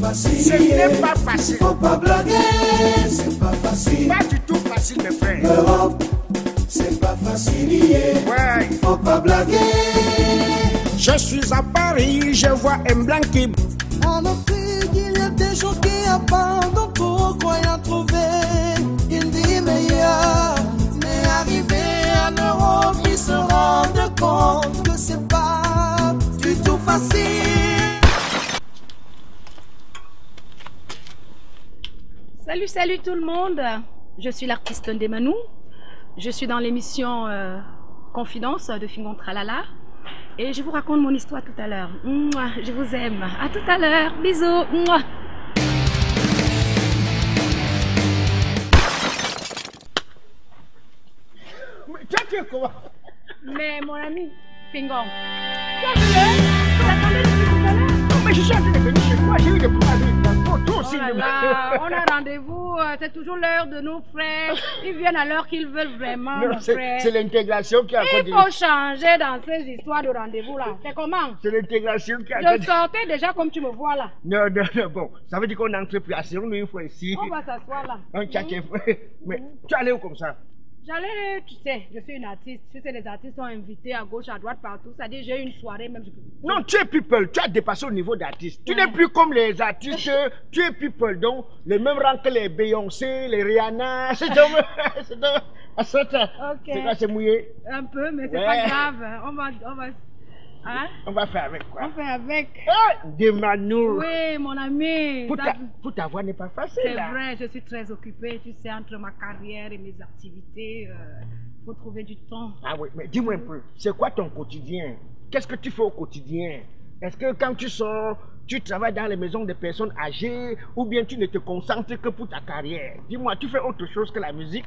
facile. Ce n'est pas facile. Faut pas blaguer, c'est pas facile. Pas du tout facile, mes frères. L'Europe, c'est pas facile. Ouais. Faut pas blaguer. Je suis à Paris, je vois un blanc qui... En Afrique, il y a des gens qui abandonnent tout, croyant trouver une vie meilleure. Mais arrivé en Europe, ils se rendent compte que c'est pas du tout facile. Salut tout le monde, je suis l'artiste Ndemanou. Je suis dans l'émission Confidence de Fingon Tralala et je vous raconte mon histoire tout à l'heure. Je vous aime, à tout à l'heure, bisous. Mais tu as fait comment? Mais mon ami Fingon, tu as vu, tu attendais depuis tout à l'heure. Non, mais je suis en train de venir chez toi, j'ai eu des problèmes avec toi, toi aussi. Oh là là, on a rendez-vous, c'est toujours l'heure de nos frères. Ils viennent à l'heure qu'ils veulent vraiment, mon frère. C'est l'intégration qui a Il faut changer dans ces histoires de rendez-vous là. C'est comment? C'est l'intégration qui a Je sortais déjà comme tu me vois là. Non, bon, ça veut dire qu'on entre plus assez, on est une fois ici. On va s'asseoir là. Un tchaké, mais tu allais où comme ça? J'allais, tu sais, je suis une artiste. Tu sais, les artistes sont invités à gauche, à droite, partout. C'est-à-dire, j'ai une soirée même. Non, tu es people, tu as dépassé au niveau d'artiste. Tu n'es plus comme les artistes, tu es people, donc le même rang que les Beyoncé, les Rihanna. C'est donc. Ok. C'est quoi, c'est mouillé? Un peu, mais c'est pas grave. Hein? On va faire avec quoi? On fait avec. Ndemanou. Oui, mon ami. Pour ta voix n'est pas facile. C'est vrai, je suis très occupée. Tu sais, entre ma carrière et mes activités, il faut trouver du temps. Ah oui, mais dis-moi un peu, c'est quoi ton quotidien? Qu'est-ce que tu fais au quotidien? Est-ce que quand tu sors, tu travailles dans les maisons des personnes âgées ou bien tu ne te concentres que pour ta carrière? Dis-moi, tu fais autre chose que la musique?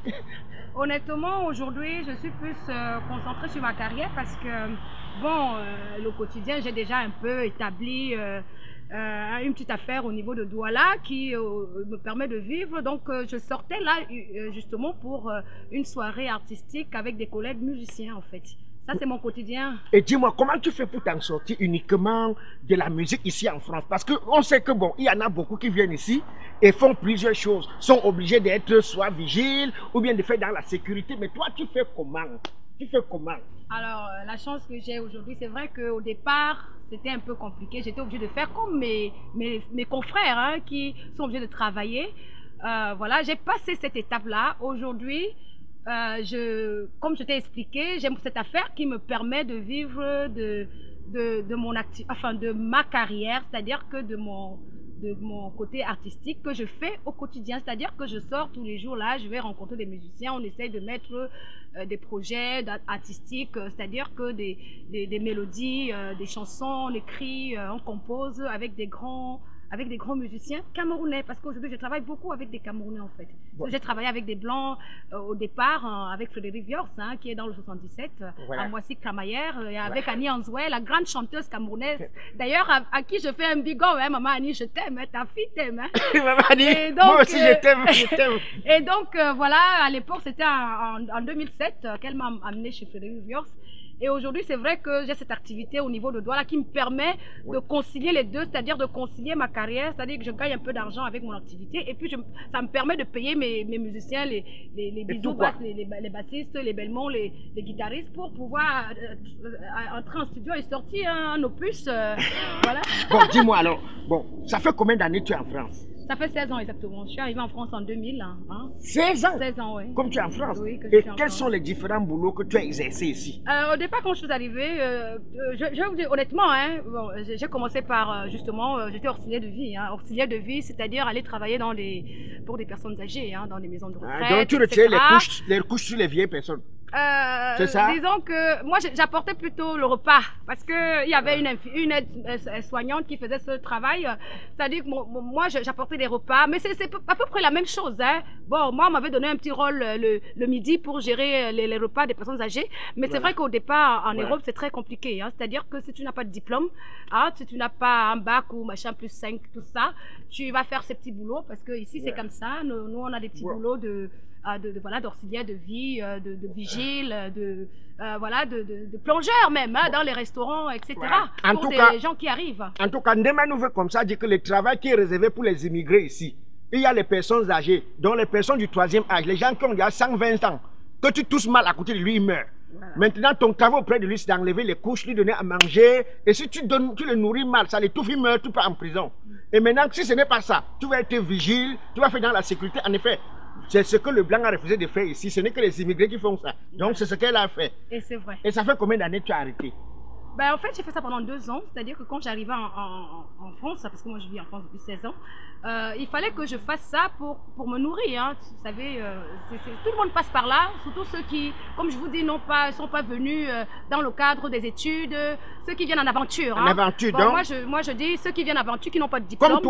Honnêtement, aujourd'hui, je suis plus concentrée sur ma carrière parce que, bon, le quotidien, j'ai déjà un peu établi une petite affaire au niveau de Douala qui me permet de vivre. Donc, je sortais là justement pour une soirée artistique avec des collègues musiciens, en fait. Ça, c'est mon quotidien. Et dis-moi, comment tu fais pour t'en sortir uniquement de la musique ici en France? Parce qu'on sait que, bon, il y en a beaucoup qui viennent ici et font plusieurs choses. Sont obligés d'être soit vigiles ou bien de faire dans la sécurité. Mais toi, tu fais comment? Tu fais comment? Alors, la chance que j'ai aujourd'hui, c'est vrai qu'au départ, c'était un peu compliqué. J'étais obligée de faire comme mes confrères hein, qui sont obligés de travailler. Voilà, j'ai passé cette étape-là. Aujourd'hui, comme je t'ai expliqué, j'ai cette affaire qui me permet de vivre de ma carrière, c'est-à-dire que de mon côté artistique que je fais au quotidien, c'est-à-dire que je sors tous les jours là, je vais rencontrer des musiciens, on essaye de mettre des projets artistiques, c'est-à-dire que des mélodies, des chansons, on écrit, on compose avec des grands musiciens camerounais, parce qu'aujourd'hui je travaille beaucoup avec des Camerounais en fait. Bon. J'ai travaillé avec des Blancs au départ, avec Frédéric Viors, hein, qui est dans le 77, voilà. À Moissy Cramaillère, et avec Annie Anzoué, la grande chanteuse camerounaise. D'ailleurs, à qui je fais un big up, hein, maman Annie, je t'aime, hein, ta fille t'aime. Hein. Maman Annie, moi aussi je t'aime, je t'aime. Et donc, voilà, à l'époque, c'était en 2007 qu'elle m'a amené chez Frédéric Viors. Et aujourd'hui, c'est vrai que j'ai cette activité au niveau de Douala qui me permet de concilier les deux, c'est-à-dire de concilier ma carrière, c'est-à-dire que je gagne un peu d'argent avec mon activité et puis ça me permet de payer mes musiciens, les bisous basses, les bassistes, les bellemons, les guitaristes pour pouvoir entrer en studio et sortir un opus. Voilà. Bon, dis-moi alors, bon, ça fait combien d'années tu es en France? Ça fait 16 ans exactement. Je suis arrivée en France en 2000. Hein. 16 ans? 16 ans, oui. Comme tu es en France? Oui. Et quels sont les différents boulots que tu as exercés ici? Au départ, quand je suis arrivée, je vais vous dire honnêtement, hein, bon, j'ai commencé par justement, j'étais auxiliaire de vie. Hein, auxiliaire de vie, c'est-à-dire aller travailler pour des personnes âgées, hein, dans des maisons de retraite. Donc tu retirais les couches sur les vieilles personnes? C'est ça? Disons que moi j'apportais plutôt le repas parce que il y avait une aide soignante qui faisait ce travail. C'est-à-dire que moi j'apportais des repas, mais c'est à peu près la même chose. Hein. Bon, moi on m'avait donné un petit rôle le midi pour gérer les repas des personnes âgées, mais c'est vrai qu'au départ en Europe c'est très compliqué. Hein. C'est-à-dire que si tu n'as pas de diplôme, hein, si tu n'as pas un bac ou machin plus 5, tout ça, tu vas faire ces petits boulots parce que ici c'est comme ça. Nous on a des petits boulots voilà, d'auxiliaires de vie, de vigiles, voilà, de plongeurs même, hein, dans les restaurants, etc. Voilà. En pour tout des cas, gens qui arrivent. En tout cas, Ndema nous veut comme ça dire que le travail qui est réservé pour les immigrés ici, il y a les personnes âgées, dont les personnes du 3e âge, les gens qui ont déjà 120 ans, que tu touches mal à côté de lui, il meurt. Voilà. Maintenant, ton travail auprès de lui, c'est d'enlever les couches, lui donner à manger. Et si tu le nourris mal, ça l'étouffe, il meurt, tu pars en prison. Et maintenant, si ce n'est pas ça, tu vas être vigile, tu vas faire dans la sécurité. En effet, c'est ce que le blanc a refusé de faire ici. Ce n'est que les immigrés qui font ça. Donc, c'est ce qu'elle a fait. Et c'est vrai. Et ça fait combien d'années que tu as arrêté? Ben, en fait, j'ai fait ça pendant 2 ans. C'est-à-dire que quand j'arrivais en France, parce que moi je vis en France depuis 16 ans, il fallait que je fasse ça pour me nourrir. Hein. Vous savez, tout le monde passe par là, surtout ceux qui, comme je vous dis, ne sont pas venus dans le cadre des études, ceux qui viennent en aventure. Hein. En aventure, bon, donc moi, je dis ceux qui viennent en aventure, qui n'ont pas de diplôme.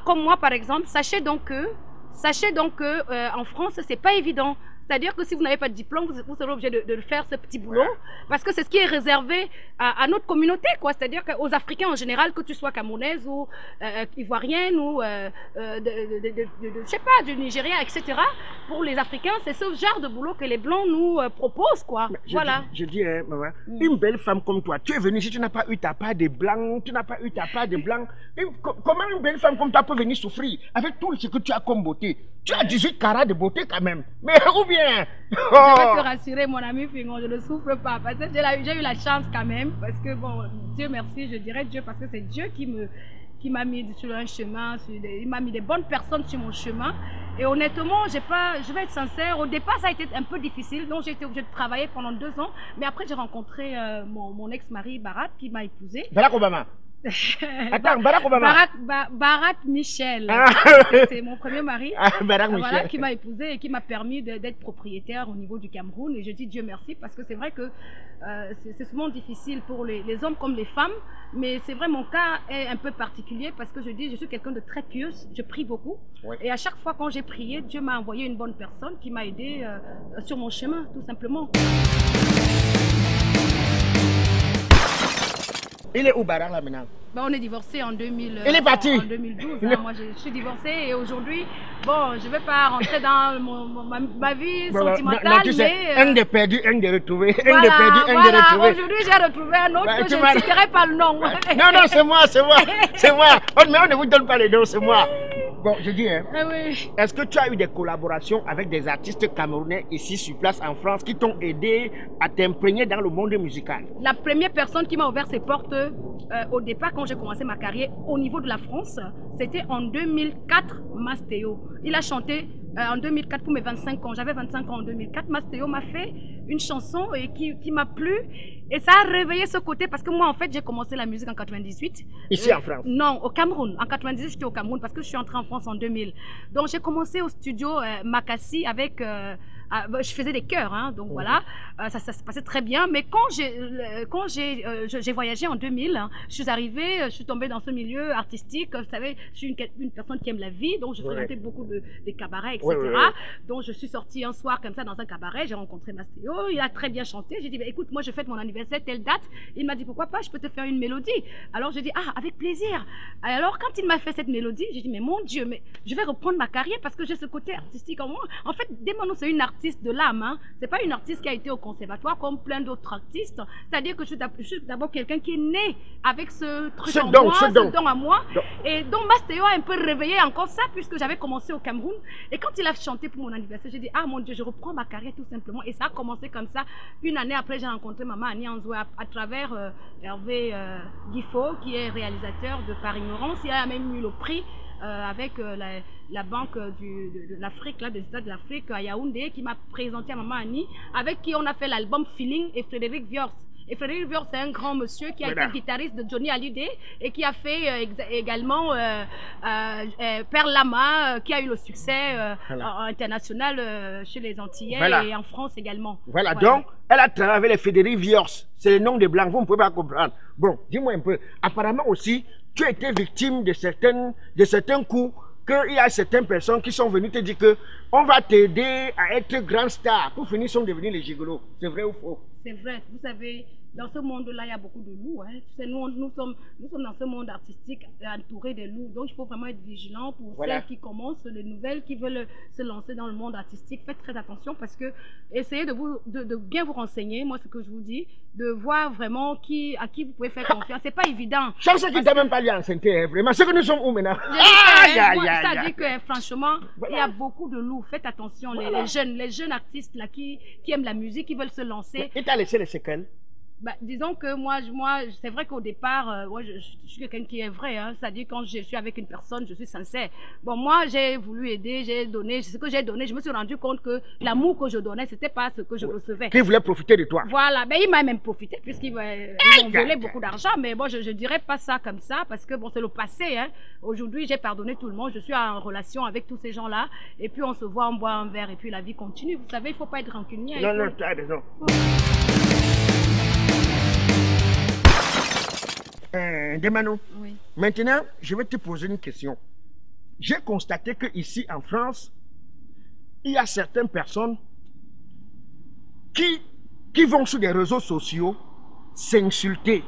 Comme moi, par exemple, sachez donc que en France, c'est pas évident. C'est-à-dire que si vous n'avez pas de diplôme, vous serez obligé de faire ce petit boulot, parce que c'est ce qui est réservé à notre communauté, quoi. C'est-à-dire qu'aux Africains en général, que tu sois camerounaise ou ivoirienne ou je sais pas, du Nigeria, etc. Pour les Africains, c'est ce genre de boulot que les Blancs nous proposent, quoi. Voilà. Je dis, maman, une belle femme comme toi, tu es venue, si tu n'as pas eu ta part de blanc, tu n'as pas eu ta part de blanc, comment une belle femme comme toi peut venir souffrir avec tout ce que tu as comme beauté? Tu as 18 carats de beauté quand même. Mais où bien? Je vais te rassurer, mon ami Fingon, je ne souffre pas. Parce que j'ai eu la chance quand même. Parce que, bon, Dieu merci, je dirais Dieu, parce que c'est Dieu qui m'a mis sur un chemin. Il m'a mis des bonnes personnes sur mon chemin. Et honnêtement, je vais être sincère, au départ, ça a été un peu difficile. Donc, j'ai été obligée de travailler pendant 2 ans. Mais après, j'ai rencontré mon ex-mari, Barat, qui m'a épousée. Barack Obama. Attends, Barack Obama. Barack Michel. C'est mon premier mari. Barack Michel. Voilà, qui m'a épousée et qui m'a permis d'être propriétaire au niveau du Cameroun. Et je dis Dieu merci, parce que c'est vrai que c'est souvent difficile pour les hommes comme les femmes. Mais c'est vrai, mon cas est un peu particulier, parce que je dis, je suis quelqu'un de très pieuse. Je prie beaucoup. Ouais. Et à chaque fois quand j'ai prié, Dieu m'a envoyé une bonne personne qui m'a aidé sur mon chemin, tout simplement. Il est où Barak là maintenant? Ben, on est divorcés en 2000. Il est parti. En 2012. Hein. Moi, je suis divorcée et aujourd'hui, bon, je ne vais pas rentrer dans ma vie sentimentale. Non, tu sais, mais un de perdu, un de retrouvé. Voilà, un de perdu, un de retrouvé. Aujourd'hui, j'ai retrouvé un autre que je ne citerai pas le nom. Non, c'est moi. C'est moi. Mais on ne vous donne pas les noms, c'est moi. Bon, je dis, hein, oui. Est-ce que tu as eu des collaborations avec des artistes camerounais ici sur place en France qui t'ont aidé à t'imprégner dans le monde musical? La première personne qui m'a ouvert ses portes au départ, quand j'ai commencé ma carrière au niveau de la France, c'était en 2004, Mastéo. Il a chanté en 2004 pour mes 25 ans. J'avais 25 ans en 2004. Mastéo m'a fait une chanson qui m'a plu. Et ça a réveillé ce côté, parce que moi, en fait, j'ai commencé la musique en 98. Ici en France? Non, au Cameroun. En 98, j'étais au Cameroun parce que je suis entrée en France en 2000. Donc, j'ai commencé au studio Makassi avec... je faisais des chœurs, hein, donc voilà, ça se passait très bien. Mais quand j'ai voyagé en 2000, hein, je suis arrivée, je suis tombée dans ce milieu artistique. Vous savez, je suis une personne qui aime la vie, donc je fréquentais beaucoup des cabarets, etc. Donc je suis sortie un soir comme ça dans un cabaret, j'ai rencontré Mastéo, il a très bien chanté. J'ai dit, bah, écoute, moi je fête mon anniversaire, telle date. Il m'a dit, pourquoi pas, je peux te faire une mélodie. Alors j'ai dit, ah, avec plaisir. Alors quand il m'a fait cette mélodie, j'ai dit, mais mon Dieu, mais je vais reprendre ma carrière parce que j'ai ce côté artistique en moi. En fait, Demano, c'est une artiste de l'âme, hein. C'est pas une artiste qui a été au conservatoire comme plein d'autres artistes. C'est-à-dire que je suis d'abord quelqu'un qui est né avec ce truc en moi, ce don à moi. Et donc Mastéo a un peu réveillé encore ça, puisque j'avais commencé au Cameroun. Et quand il a chanté pour mon anniversaire, j'ai dit, ah mon Dieu, je reprends ma carrière tout simplement. Et ça a commencé comme ça. Une année après, j'ai rencontré Maman Annie Anzoué à travers Hervé Guifo, qui est réalisateur de Par Ignorance. Il a même eu le prix avec la Banque de l'Afrique, des États de l'Afrique à Yaoundé, qui m'a présenté à Maman Annie, avec qui on a fait l'album Feeling, et Frédéric Viors. Et Frédéric Viors, c'est un grand monsieur qui a été guitariste de Johnny Hallyday et qui a fait également Père Lama, qui a eu le succès international chez les Antillais et en France également. Voilà, donc elle a travaillé avec les Frédéric Viors. C'est le nom des Blancs, vous ne pouvez pas comprendre. Bon, dis-moi un peu, apparemment aussi, tu as été victime de certains coups, qu'il y a certaines personnes qui sont venues te dire que on va t'aider à être grand star. Pour finir, ils sont devenus les gigolos. C'est vrai ou faux? C'est vrai. Vous savez, dans ce monde-là, il y a beaucoup de loups. Hein. Tu sais, nous sommes dans ce monde artistique entouré des loups. Donc, il faut vraiment être vigilant pour celles qui commencent, les nouvelles, qui veulent se lancer dans le monde artistique. Faites très attention parce que essayez de bien vous renseigner. Moi, ce que je vous dis, de voir vraiment à qui vous pouvez faire confiance. C'est pas évident. Chance qui t'a même pas lié en santé, vraiment. C'est que nous sommes où maintenant? C'est-à-dire que franchement, il y a beaucoup de loups. Faites attention, les jeunes artistes là qui aiment la musique, qui veulent se lancer. Et t'as laissé les séquelles? Bah, disons que moi c'est vrai qu'au départ, je suis quelqu'un qui est vrai, hein, c'est-à-dire quand je suis avec une personne, je suis sincère. Bon, moi, j'ai voulu aider, j'ai donné, ce que j'ai donné, je me suis rendu compte que l'amour que je donnais, c'était pas ce que je recevais. Qui voulait profiter de toi. Voilà, ben il m'a même profité puisqu'il m'ont volé beaucoup d'argent, mais bon, je dirais pas ça comme ça parce que bon, c'est le passé, hein. Aujourd'hui, j'ai pardonné tout le monde, je suis en relation avec tous ces gens-là, et puis on se voit, on boit un verre, et puis la vie continue. Vous savez, il faut pas être rancunier. Non, tu as raison. Demano, oui. Maintenant, je vais te poser une question. J'ai constaté qu'ici en France, il y a certaines personnes qui vont sur des réseaux sociaux s'insulter,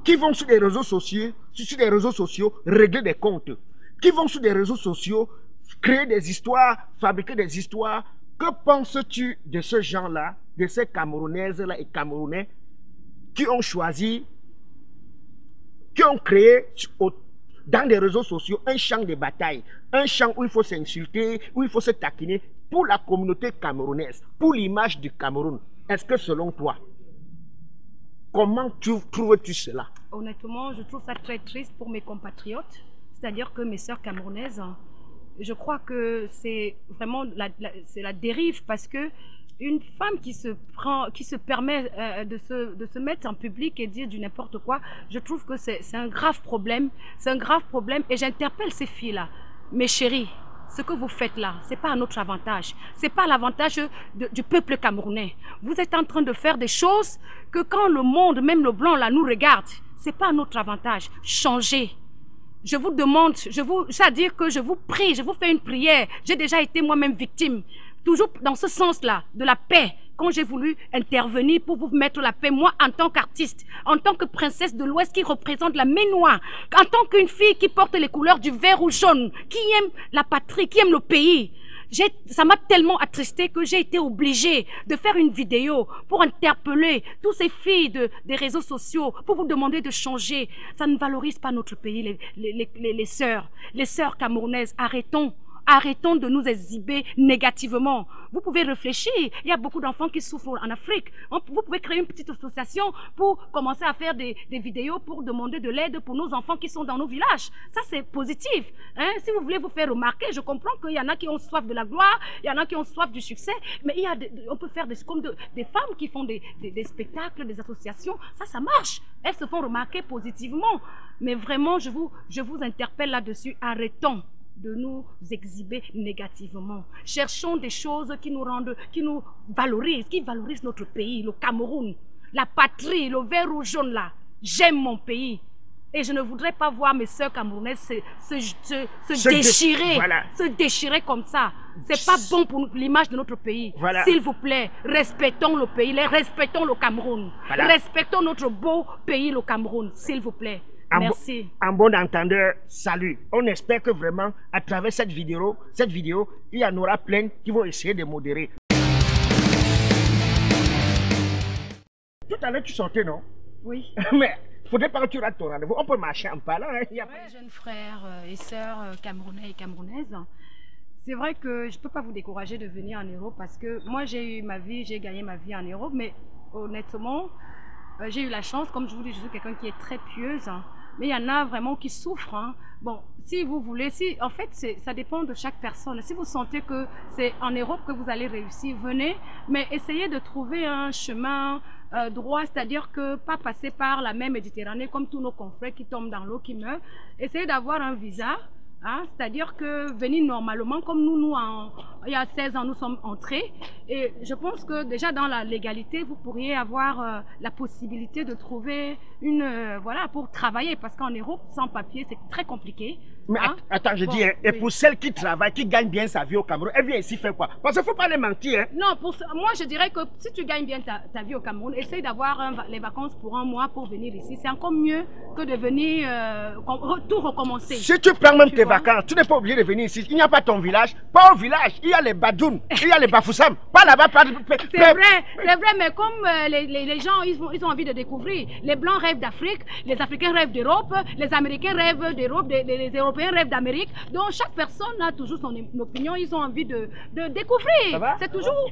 qui vont sur des réseaux sociaux régler des comptes, qui vont sur des réseaux sociaux créer des histoires, fabriquer des histoires. Que penses-tu de ce genre-là, de ces Camerounaises-là et Camerounais qui ont choisi, qui ont créé dans les réseaux sociaux un champ de bataille, un champ où il faut s'insulter, où il faut se taquiner pour la communauté camerounaise, pour l'image du Cameroun? Est-ce que selon toi, comment trouves-tu cela? Honnêtement, je trouve ça très triste pour mes compatriotes, c'est-à-dire que mes sœurs camerounaises, je crois que c'est vraiment la dérive parce que une femme qui se permet de se mettre en public et dire du n'importe quoi, je trouve que c'est un grave problème. C'est un grave problème et j'interpelle ces filles-là. Mes chéries, ce que vous faites là, c'est pas à notre avantage. C'est pas à l'avantage du peuple camerounais. Vous êtes en train de faire des choses que quand le monde, même le blanc là, nous regarde, c'est pas à notre avantage. Changez. Je vous demande, c'est-à-dire que je vous prie, je vous fais une prière. J'ai déjà été moi-même victime. Toujours dans ce sens-là, de la paix, quand j'ai voulu intervenir pour vous mettre la paix, moi, en tant qu'artiste, en tant que princesse de l'Ouest qui représente la Ménois, en tant qu'une fille qui porte les couleurs du vert ou jaune, qui aime la patrie, qui aime le pays, ça m'a tellement attristée que j'ai été obligée de faire une vidéo pour interpeller toutes ces filles des réseaux sociaux, pour vous demander de changer. Ça ne valorise pas notre pays, les sœurs camerounaises. Arrêtons de nous exhiber négativement. Vous pouvez réfléchir. Il y a beaucoup d'enfants qui souffrent en Afrique. Vous pouvez créer une petite association pour commencer à faire des vidéos pour demander de l'aide pour nos enfants qui sont dans nos villages. Ça, c'est positif. Hein? Si vous voulez vous faire remarquer, je comprends qu'il y en a qui ont soif de la gloire, il y en a qui ont soif du succès, mais on peut faire des femmes qui font des spectacles, des associations. Ça marche. Elles se font remarquer positivement. Mais vraiment, je vous interpelle là-dessus. Arrêtons de nous exhiber négativement. Cherchons des choses qui nous valorisent, qui valorisent notre pays, le Cameroun, la patrie, le vert ou jaune là. J'aime mon pays. Et je ne voudrais pas voir mes sœurs camerounaises se déchirer comme ça. C'est pas bon pour l'image de notre pays. Voilà. S'il vous plaît, respectons le pays, respectons le Cameroun. Voilà. Respectons notre beau pays, le Cameroun, s'il vous plaît. Merci. En bon entendeur, salut. On espère que vraiment, à travers cette vidéo, il y en aura plein qui vont essayer de modérer. Tout à l'heure, tu sortais, non? Oui. Mais il faudrait pas que tu rates ton rendez-vous. On peut marcher en parlant. Hein. Jeunes frères et sœurs camerounais et camerounaises, c'est vrai que je ne peux pas vous décourager de venir en Europe parce que moi, j'ai gagné ma vie en Europe, mais honnêtement, j'ai eu la chance, comme je vous dis, je suis quelqu'un qui est très pieuse, hein, mais il y en a vraiment qui souffrent. Hein. Bon, si vous voulez, en fait, ça dépend de chaque personne. Si vous sentez que c'est en Europe que vous allez réussir, venez, mais essayez de trouver un chemin droit, c'est-à-dire que pas passer par la mer Méditerranée comme tous nos confrères qui tombent dans l'eau, qui meurent. Essayez d'avoir un visa. Hein, c'est-à-dire que venir normalement, comme nous il y a 16 ans, nous sommes entrés. Et je pense que déjà dans la légalité, vous pourriez avoir la possibilité de trouver voilà, pour travailler. Parce qu'en Europe, sans papier, c'est très compliqué. Mais hein? attends, je dis, hein, et pour celle qui travaille, qui gagne bien sa vie au Cameroun, elle vient ici faire quoi? Parce qu'il ne faut pas les mentir. Hein. Non, moi je dirais que si tu gagnes bien ta vie au Cameroun, essaye d'avoir les vacances pour un mois pour venir ici. C'est encore mieux que de venir tout recommencer. Si tu prends même tes vacances, tu n'es pas obligé de venir ici. Il n'y a pas ton village. Pas au village, il y a les Badounes, il y a les Bafoussam. Pas là-bas. C'est vrai, mais comme les gens, ils ont envie de découvrir. Les Blancs rêvent d'Afrique, les Africains rêvent d'Europe, les Américains rêvent d'Europe, les Européens rêvent d'Amérique. Donc chaque personne a toujours son opinion, ils ont envie de découvrir. C'est toujours,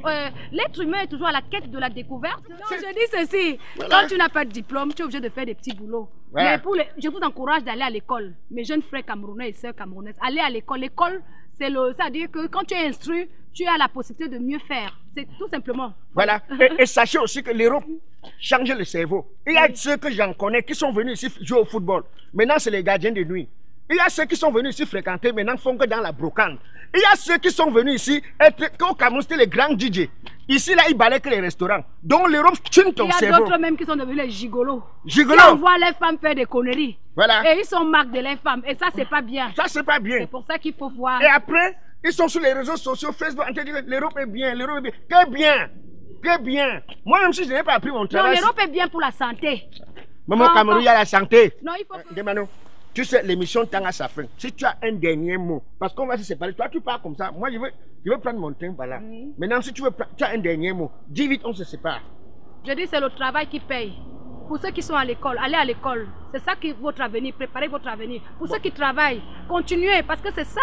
l'être humain est toujours à la quête de la découverte. Donc, je dis ceci, quand tu n'as pas de diplôme, tu es obligé de faire des petits boulots. Mais je vous encourage d'aller à l'école, mes jeunes frères camerounais et sœurs camerounaises. Allez à l'école. L'école, c'est-à-dire que quand tu es instruit, tu as la possibilité de mieux faire. C'est tout simplement. Voilà. Et sachez aussi que l'Europe change le cerveau. Il y a ceux que j'en connais qui sont venus ici jouer au football. Maintenant, c'est les gardiens de nuit. Il y a ceux qui sont venus ici fréquenter, maintenant font que dans la brocante. Il y a ceux qui sont venus ici, au Cameroun, c'était les grands DJ. Ici, là, ils balaient que les restaurants. Donc, l'Europe tue ton cerveau. Il y a d'autres même qui sont devenus les gigolos. Gigolos. Qui envoient les femmes faire des conneries. Voilà. Et ils sont marques de les femmes. Et ça, c'est pas bien. Ça, c'est pas bien. C'est pour ça qu'il faut voir. Et après, ils sont sur les réseaux sociaux, Facebook, en train de dire l'Europe est bien, l'Europe est bien. Que bien. Que bien. Moi, même si je n'ai pas appris mon travail. Non, l'Europe est bien pour la santé. Même au Cameroun, il y a la santé. Non, il faut que... Demano, tu sais, l'émission tend à sa fin. Si tu as un dernier mot, parce qu'on va se séparer, toi tu pars comme ça, moi je veux prendre mon train par là. Maintenant, si tu as un dernier mot, dis vite, on se sépare. Je dis, c'est le travail qui paye. Pour ceux qui sont à l'école, allez à l'école. C'est ça qui est votre avenir, préparez votre avenir. Pour ceux qui travaillent, continuez, parce que c'est ça,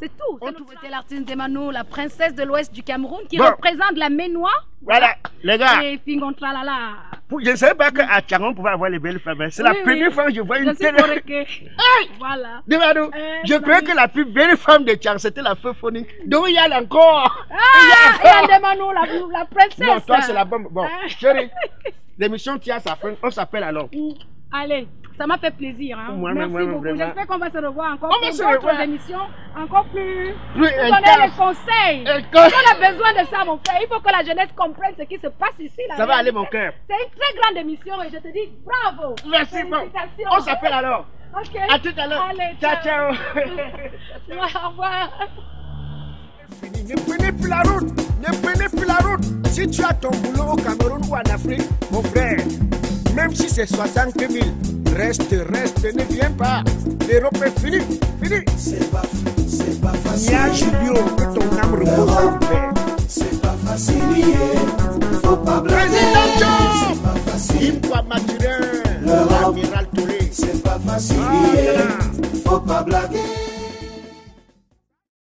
c'est tout. C'était l'artiste Demano, la princesse de l'Ouest du Cameroun, qui représente la Ménois. Voilà, les gars. Et Fingontralala. Je ne savais pas qu'à Tcharon, on pouvait avoir les belles femmes. C'est la première fois que je vois une telle... Voilà. Demano, je croyais que la plus belle femme de Tcharon, c'était la feu phonique. Donc il y a encore. Il y a Demano, la princesse. Non, toi c'est la bombe. Bon, chérie, l'émission tient à sa fin, on s'appelle alors. Allez, ça m'a fait plaisir. Hein. Merci beaucoup. J'espère qu'on va se revoir encore pour d'autres émissions encore plus donner les conseils. On a besoin de ça, mon frère. Il faut que la jeunesse comprenne ce qui se passe ici. Ça va aller, mon cœur. C'est une très grande émission et je te dis bravo. Merci, bon. On s'appelle alors. Ok. À tout à l'heure. Allez, ciao, ciao. Au revoir. Ne prenez plus la route. Ne prenez plus la route. Si tu as ton boulot au Cameroun ou en Afrique, mon frère, même si c'est 60 000, reste, ne viens pas. L'Europe est finie, fini. C'est pas facile. Nia Julio, que ton âme repose, mon frère. C'est pas facile, faut pas blaguer. C'est pas facile. Yves Mathurin, l'amiral Touré. C'est pas facile, faut pas blaguer.